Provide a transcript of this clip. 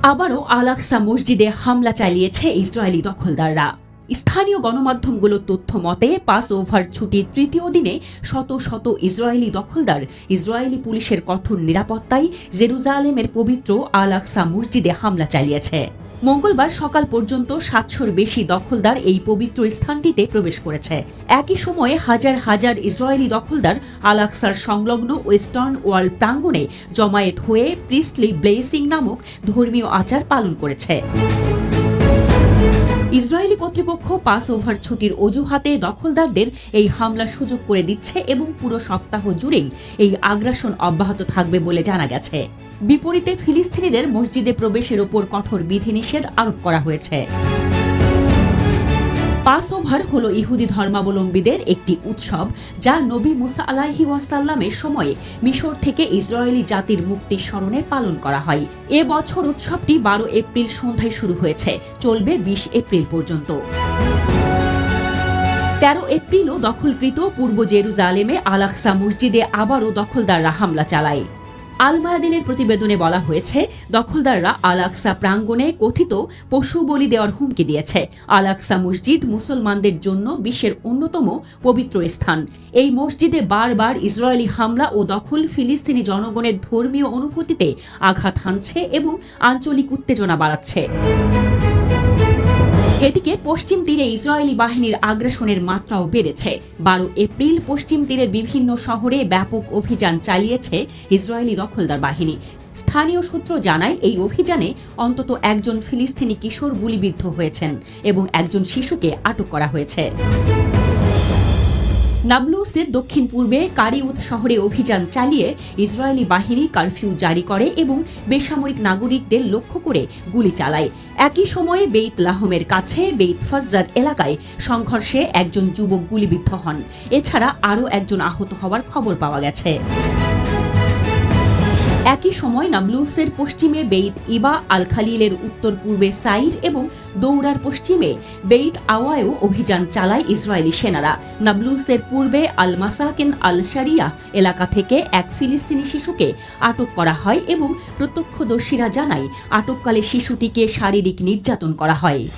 আবারও আল-আকসা মসজিদে হামলা চালিয়েছে ইসরায়েলি দখলদাররা। স্থানীয় গণমাধ্যমগুলোর তথ্য মতে পাস ওভার ছুটির তৃতীয় দিনে শত শত ইসরায়েলি দখলদার ইসরায়েলি পুলিশের কঠোর নিরাপত্তায় জেরুজালেমের পবিত্র আল-আকসা মসজিদে হামলা চালিয়েছে। মঙ্গলবার সকাল পর্যন্ত ৭০০-র বেশি দখলদার এই পবিত্র স্থানটিতে প্রবেশ করেছে। একই সময়ে হাজার হাজার ইসরায়েলি দখলদার আল-আকসার সংলগ্ন ওয়েস্টার্ন ওয়াল প্রাঙ্গণে জমায়েত হয়ে প্রিস্টলি ব্লেসিং নামক ধর্মীয় আচার পালন করেছে। ইসরায়েলি কর্তৃপক্ষ পাস ওভার ছুটির অজুহাতে দখলদারদের এই হামলার সুযোগ করে দিচ্ছে এবং পুরো সপ্তাহ জুড়েই এই আগ্রাসন অব্যাহত থাকবে বলে জানা গেছে। বিপরীতে ফিলিস্তিনিদের মসজিদে প্রবেশের ওপর কঠোর বিধিনিষেধ আরোপ করা হয়েছে। পাস ওভার হল ইহুদি ধর্মাবলম্বীদের একটি উৎসব যা নবী মুসা আলাইহি ওয়াসাল্লামের সময়ে মিশর থেকে ইসরায়েলি জাতির মুক্তির স্মরণে পালন করা হয়। এ বছর উৎসবটি ১২ এপ্রিল সন্ধ্যায় শুরু হয়েছে, চলবে ২০ এপ্রিল পর্যন্ত। ১৩ এপ্রিলও দখলকৃত পূর্ব জেরুজালেমে আল-আকসা মসজিদে আবারও দখলদাররা হামলা চালায়। আল মায়াদিনের প্রতিবেদনে বলা হয়েছে, দখলদাররা আল-আকসা প্রাঙ্গণে কথিত পশু বলি দেওয়ার হুমকি দিয়েছে। আল-আকসা মসজিদ মুসলমানদের জন্য বিশ্বের অন্যতম পবিত্র স্থান। এই মসজিদে বারবার ইসরায়েলি হামলা ও দখল ফিলিস্তিনি জনগণের ধর্মীয় অনুভূতিতে আঘাত হানছে এবং আঞ্চলিক উত্তেজনা বাড়াচ্ছে। এদিকে পশ্চিম তীরে ইসরায়েলি বাহিনীর আগ্রাসনের মাত্রাও বেড়েছে। ১২ এপ্রিল পশ্চিম তীরের বিভিন্ন শহরে ব্যাপক অভিযান চালিয়েছে ইসরায়েলি দখলদার বাহিনী। স্থানীয় সূত্র জানায়, এই অভিযানে অন্তত একজন ফিলিস্তিনি কিশোর গুলিবিদ্ধ হয়েছেন এবং একজন শিশুকে আটক করা হয়েছে। নাবলুসের দক্ষিণ পূর্বে কারিউত শহরে অভিযান চালিয়ে ইসরায়েলি বাহিনী কারফিউ জারি করে এবং বেসামরিক নাগরিকদের লক্ষ্য করে গুলি চালায়। একই সময়ে বেইত লাহমের কাছে বেইত ফাজ্জার এলাকায় সংঘর্ষে একজন যুবক গুলিবিদ্ধ হন। এছাড়া আরও একজন আহত হওয়ার খবর পাওয়া গেছে। একই সময় নাবলুসের পশ্চিমে বেইত ইবা আল খালিলের উত্তর পূর্বে সাইর এবং দৌড়ার পশ্চিমে বেইত আওয়ায়ও অভিযান চালায় ইসরায়েলি সেনারা। নাবলুসের পূর্বে আল মাসাকিন আল শারিয়া এলাকা থেকে এক ফিলিস্তিনি শিশুকে আটক করা হয় এবং প্রত্যক্ষদর্শীরা জানায়, আটককালে শিশুটিকে শারীরিক নির্যাতন করা হয়।